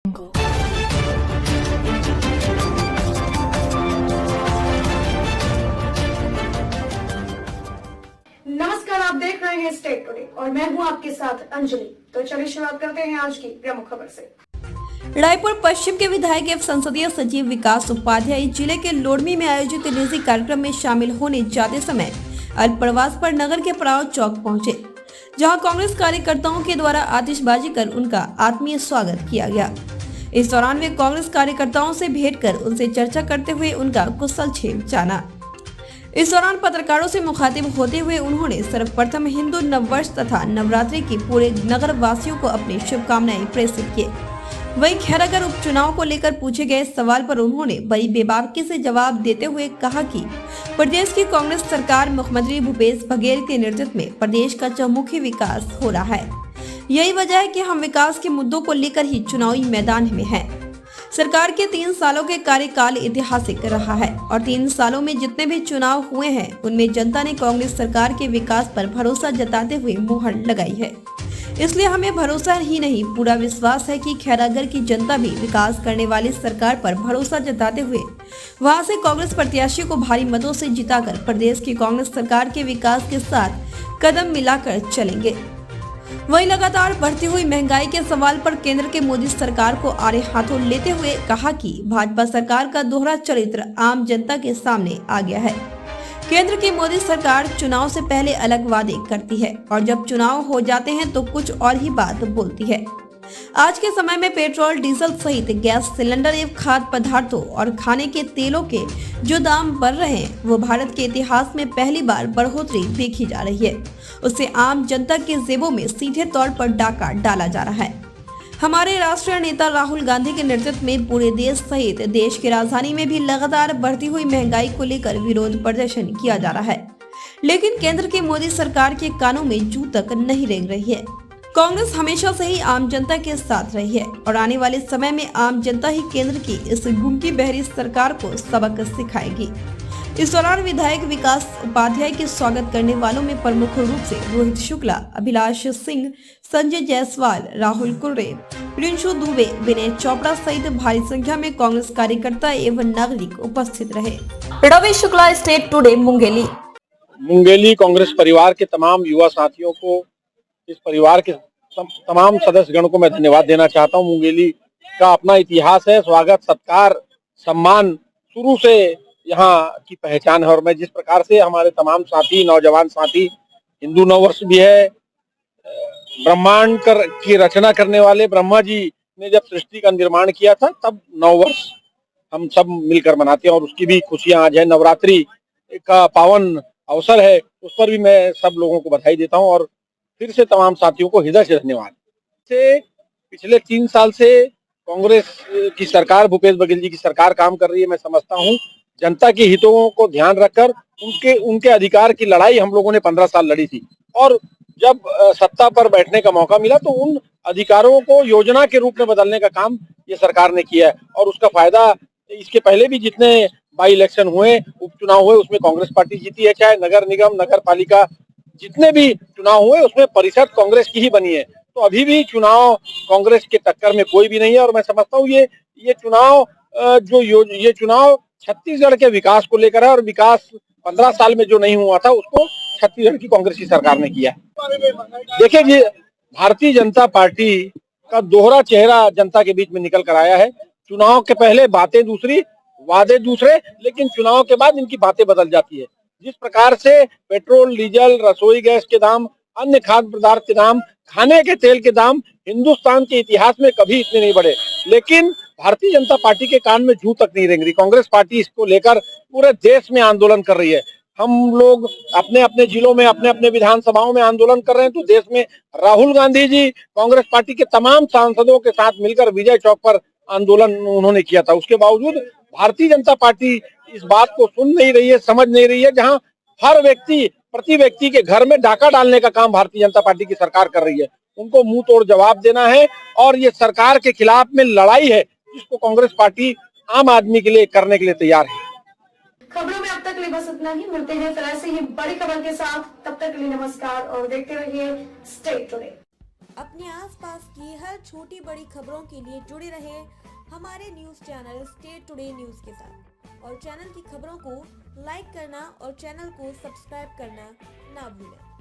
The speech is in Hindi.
नमस्कार, आप देख रहे हैं स्टेट टुडे और मैं हूं आपके साथ अंजलि। तो चलिए शुरुआत करते हैं आज की प्रमुख खबर से। रायपुर पश्चिम के विधायक एवं संसदीय सचिव विकास उपाध्याय जिले के लोड़मी में आयोजित निजी कार्यक्रम में शामिल होने जाते समय अल्पप्रवास पर नगर के पड़ाव चौक पहुंचे, जहां कांग्रेस कार्यकर्ताओं के द्वारा आतिशबाजी कर उनका आत्मीय स्वागत किया गया। इस दौरान वे कांग्रेस कार्यकर्ताओं से भेंट कर उनसे चर्चा करते हुए उनका कुशलक्षेम जाना। इस दौरान पत्रकारों से मुखातिब होते हुए उन्होंने सर्वप्रथम हिंदू नववर्ष तथा नवरात्रि की पूरे नगर वासियों को अपनी शुभकामनाएं प्रेषित किए। वहीं खैरागढ़ उपचुनाव को लेकर पूछे गए सवाल पर उन्होंने बड़ी बेबाकी से जवाब देते हुए कहा कि प्रदेश की कांग्रेस सरकार मुख्यमंत्री भूपेश बघेल के नेतृत्व में प्रदेश का चहुमुखी विकास हो रहा है। यही वजह है कि हम विकास के मुद्दों को लेकर ही चुनावी मैदान में हैं। सरकार के 3 सालों के कार्यकाल ऐतिहासिक रहा है और 3 सालों में जितने भी चुनाव हुए हैं उनमें जनता ने कांग्रेस सरकार के विकास पर भरोसा जताते हुए मुहर लगाई है। इसलिए हमें भरोसा ही नहीं, पूरा विश्वास है कि खैरागढ़ की जनता भी विकास करने वाली सरकार पर भरोसा जताते हुए वहां से कांग्रेस प्रत्याशी को भारी मतों से जिताकर प्रदेश की कांग्रेस सरकार के विकास के साथ कदम मिलाकर चलेंगे। वहीं लगातार बढ़ती हुई महंगाई के सवाल पर केंद्र के मोदी सरकार को आड़े हाथों लेते हुए कहा कि भाजपा सरकार का दोहरा चरित्र आम जनता के सामने आ गया है। केंद्र की मोदी सरकार चुनाव से पहले अलग वादे करती है और जब चुनाव हो जाते हैं तो कुछ और ही बात बोलती है। आज के समय में पेट्रोल, डीजल सहित गैस सिलेंडर एवं खाद्य पदार्थों और खाने के तेलों के जो दाम बढ़ रहे हैं वो भारत के इतिहास में पहली बार बढ़ोतरी देखी जा रही है। उससे आम जनता के जेबों में सीधे तौर पर डाका डाला जा रहा है। हमारे राष्ट्रीय नेता राहुल गांधी के नेतृत्व में पूरे देश सहित देश की राजधानी में भी लगातार बढ़ती हुई महंगाई को लेकर विरोध प्रदर्शन किया जा रहा है, लेकिन केंद्र की मोदी सरकार के कानों में जू तक नहीं रेंग रही है। कांग्रेस हमेशा से ही आम जनता के साथ रही है और आने वाले समय में आम जनता ही केंद्र की इस गुमकी बहरी सरकार को सबक सिखाएगी। इस दौरान विधायक विकास उपाध्याय के स्वागत करने वालों में प्रमुख रूप से रोहित शुक्ला, अभिलाष सिंह, संजय जायसवाल, राहुल कुर्रे, प्रिंशु दुबे, विनय चोपड़ा सहित भारी संख्या में कांग्रेस कार्यकर्ता एवं नागरिक उपस्थित रहे। रवि शुक्ला, स्टेट टुडे, मुंगेली कांग्रेस परिवार के तमाम युवा साथियों को, इस परिवार के तमाम सदस्यगण को मैं धन्यवाद देना चाहता हूं। मुंगेली का अपना इतिहास है, स्वागत, सत्कार, सम्मान शुरू से यहाँ की पहचान है और मैं जिस प्रकार से हमारे तमाम साथी, नौजवान साथी, हिंदू नववर्ष भी है, ब्रह्मांड की रचना करने वाले ब्रह्मा जी ने जब सृष्टि का निर्माण किया था तब नववर्ष हम सब मिलकर मनाते हैं और उसकी भी खुशियां आज है। नवरात्रि का पावन अवसर है, उस पर भी मैं सब लोगों को बधाई देता हूं और फिर से तमाम साथियों को हृदय से धन्यवाद। पिछले 3 साल से कांग्रेस की सरकार, भूपेश बघेल जी की सरकार काम कर रही है। मैं समझता हूं जनता के हितों को ध्यान रखकर उनके अधिकार की लड़ाई हम लोगों ने 15 साल लड़ी थी और जब सत्ता पर बैठने का मौका मिला तो उन अधिकारों को योजना के रूप में बदलने का काम ये सरकार ने किया है और उसका फायदा इसके पहले भी जितने बाई इलेक्शन हुए, उपचुनाव हुए, उसमें कांग्रेस पार्टी जीती है। चाहे नगर निगम, नगर पालिका जितने भी चुनाव हुए उसमें परिषद कांग्रेस की ही बनी है। तो अभी भी चुनाव कांग्रेस के टक्कर में कोई भी नहीं है और मैं समझता हूँ ये चुनाव ये चुनाव छत्तीसगढ़ के विकास को लेकर है और विकास 15 साल में जो नहीं हुआ था उसको छत्तीसगढ़ की कांग्रेस की सरकार ने किया। देखिए जी, भारतीय जनता पार्टी का दोहरा चेहरा जनता के बीच में निकल कर आया है। चुनाव के पहले बातें दूसरी, वादे दूसरे, लेकिन चुनाव के बाद इनकी बातें बदल जाती है। जिस प्रकार से पेट्रोल, डीजल, रसोई गैस के दाम, अन्य खाद्य पदार्थ के दाम, खाने के तेल के दाम हिंदुस्तान के इतिहास में कभी इतने नहीं बढ़े, लेकिन भारतीय जनता पार्टी के कान में जू तक नहीं रेंग रही। कांग्रेस पार्टी इसको लेकर पूरे देश में आंदोलन कर रही है। हम लोग अपने अपने जिलों में, अपने अपने विधानसभाओं में आंदोलन कर रहे हैं तो देश में राहुल गांधी जी कांग्रेस पार्टी के तमाम सांसदों के साथ मिलकर विजय चौक पर आंदोलन उन्होंने किया था। उसके बावजूद भारतीय जनता पार्टी इस बात को सुन नहीं रही है, समझ नहीं रही है। जहां हर व्यक्ति, प्रति व्यक्ति के घर में डाका डालने का काम भारतीय जनता पार्टी की सरकार कर रही है, उनको मुंह तोड़ जवाब देना है और ये सरकार के खिलाफ में लड़ाई है जिसको कांग्रेस पार्टी आम आदमी के लिए करने के लिए तैयार है। खबरों में अब तक के लिए बस इतना ही। मिलते हैं फिर ऐसे ही बड़ी खबर के साथ, तब तक के लिए नमस्कार और देखते रहिए स्टेट टुडे। अपने आसपास की हर छोटी बड़ी खबरों के लिए जुड़े रहे हमारे news channel state today news के साथ और चैनल की खबरों को लाइक करना और चैनल को सब्सक्राइब करना ना भूलें।